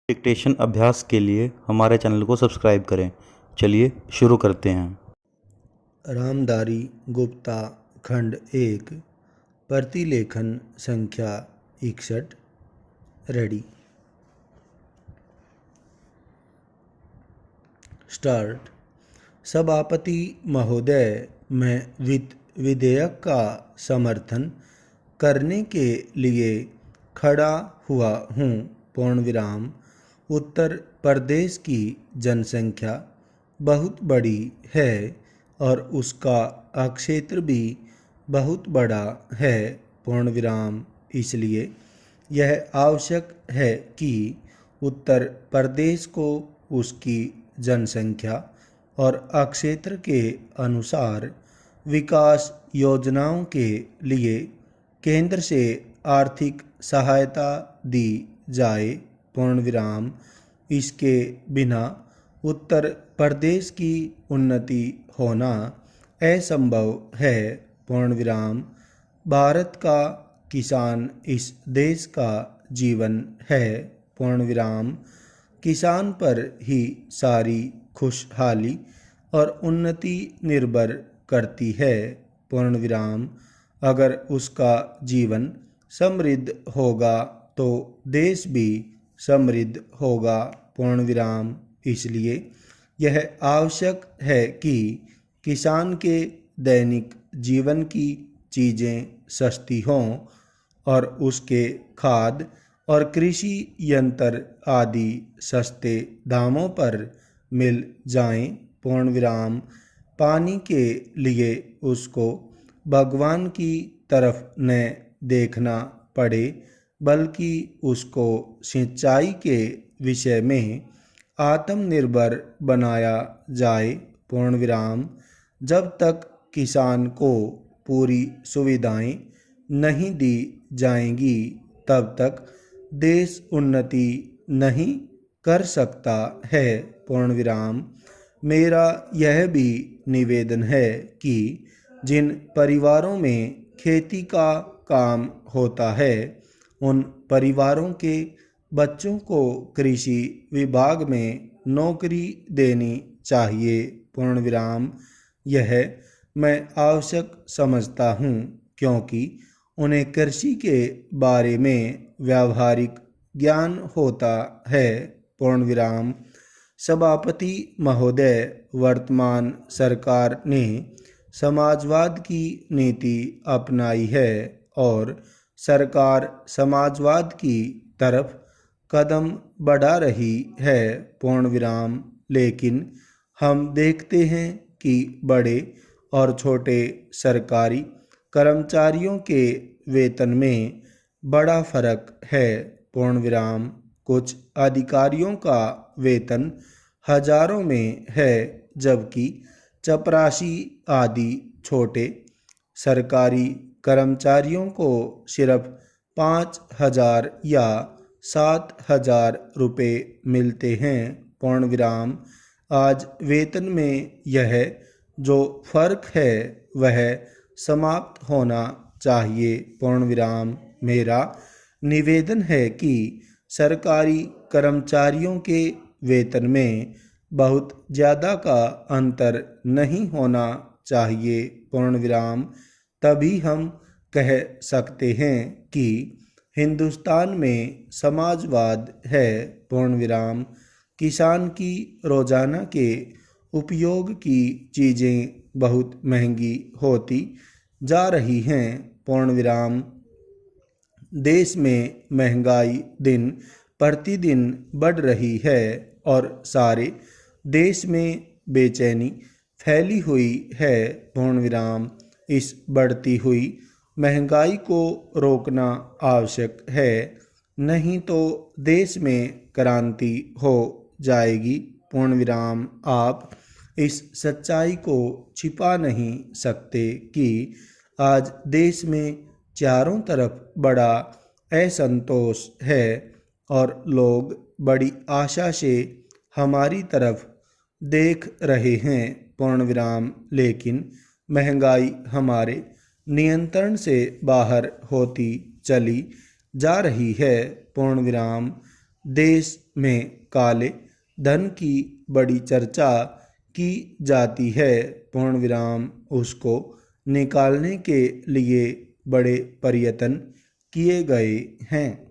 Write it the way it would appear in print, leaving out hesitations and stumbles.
Dictation अभ्यास के लिए हमारे चैनल को सब्सक्राइब करें। चलिए शुरू करते हैं। रामधारी गुप्ता खंड 1 प्रतिलेखन संख्या 61 रेडी स्टार्ट। सभापति महोदय, मैं वित्त विधेयक का समर्थन करने के लिए खड़ा हुआ हूँ। पूर्ण विराम। उत्तर प्रदेश की जनसंख्या बहुत बड़ी है और उसका क्षेत्र भी बहुत बड़ा है। पूर्ण विराम। इसलिए यह आवश्यक है कि उत्तर प्रदेश को उसकी जनसंख्या और क्षेत्र के अनुसार विकास योजनाओं के लिए केंद्र से आर्थिक सहायता दी जाए। पूर्ण विराम। इसके बिना उत्तर प्रदेश की उन्नति होना असंभव है। पूर्ण विराम। भारत का किसान इस देश का जीवन है। पूर्ण विराम। किसान पर ही सारी खुशहाली और उन्नति निर्भर करती है। पूर्ण विराम। अगर उसका जीवन समृद्ध होगा तो देश भी समृद्ध होगा। पूर्ण विराम। इसलिए यह आवश्यक है कि किसान के दैनिक जीवन की चीज़ें सस्ती हों और उसके खाद और कृषि यंत्र आदि सस्ते दामों पर मिल जाएं। पूर्ण विराम। पानी के लिए उसको भगवान की तरफ न देखना पड़े बल्कि उसको सिंचाई के विषय में आत्मनिर्भर बनाया जाए। पूर्ण विराम। जब तक किसान को पूरी सुविधाएं नहीं दी जाएंगी तब तक देश उन्नति नहीं कर सकता है। पूर्ण विराम। मेरा यह भी निवेदन है कि जिन परिवारों में खेती का काम होता है उन परिवारों के बच्चों को कृषि विभाग में नौकरी देनी चाहिए। पूर्ण विराम। यह मैं आवश्यक समझता हूँ क्योंकि उन्हें कृषि के बारे में व्यावहारिक ज्ञान होता है। पूर्ण विराम। सभापति महोदय, वर्तमान सरकार ने समाजवाद की नीति अपनाई है और सरकार समाजवाद की तरफ कदम बढ़ा रही है। पूर्ण विराम। लेकिन हम देखते हैं कि बड़े और छोटे सरकारी कर्मचारियों के वेतन में बड़ा फर्क है। पूर्ण विराम। कुछ अधिकारियों का वेतन हजारों में है जबकि चपरासी आदि छोटे सरकारी कर्मचारियों को सिर्फ 5,000 या 7,000 रुपये मिलते हैं। पूर्ण विराम। आज वेतन में यह जो फर्क है वह समाप्त होना चाहिए। पूर्ण विराम। मेरा निवेदन है कि सरकारी कर्मचारियों के वेतन में बहुत ज़्यादा का अंतर नहीं होना चाहिए। पूर्ण विराम। तभी हम कह सकते हैं कि हिंदुस्तान में समाजवाद है। पूर्ण विराम। किसान की रोजाना के उपयोग की चीज़ें बहुत महंगी होती जा रही हैं। पूर्ण विराम। देश में महंगाई दिन प्रतिदिन बढ़ रही है और सारे देश में बेचैनी फैली हुई है। पूर्ण विराम। इस बढ़ती हुई महंगाई को रोकना आवश्यक है, नहीं तो देश में क्रांति हो जाएगी। पूर्ण विराम। आप इस सच्चाई को छिपा नहीं सकते कि आज देश में चारों तरफ बड़ा असंतोष है और लोग बड़ी आशा से हमारी तरफ देख रहे हैं। पूर्ण विराम। लेकिन महंगाई हमारे नियंत्रण से बाहर होती चली जा रही है। पूर्ण विराम। देश में काले धन की बड़ी चर्चा की जाती है, पूर्ण विराम, उसको निकालने के लिए बड़े प्रयत्न किए गए हैं।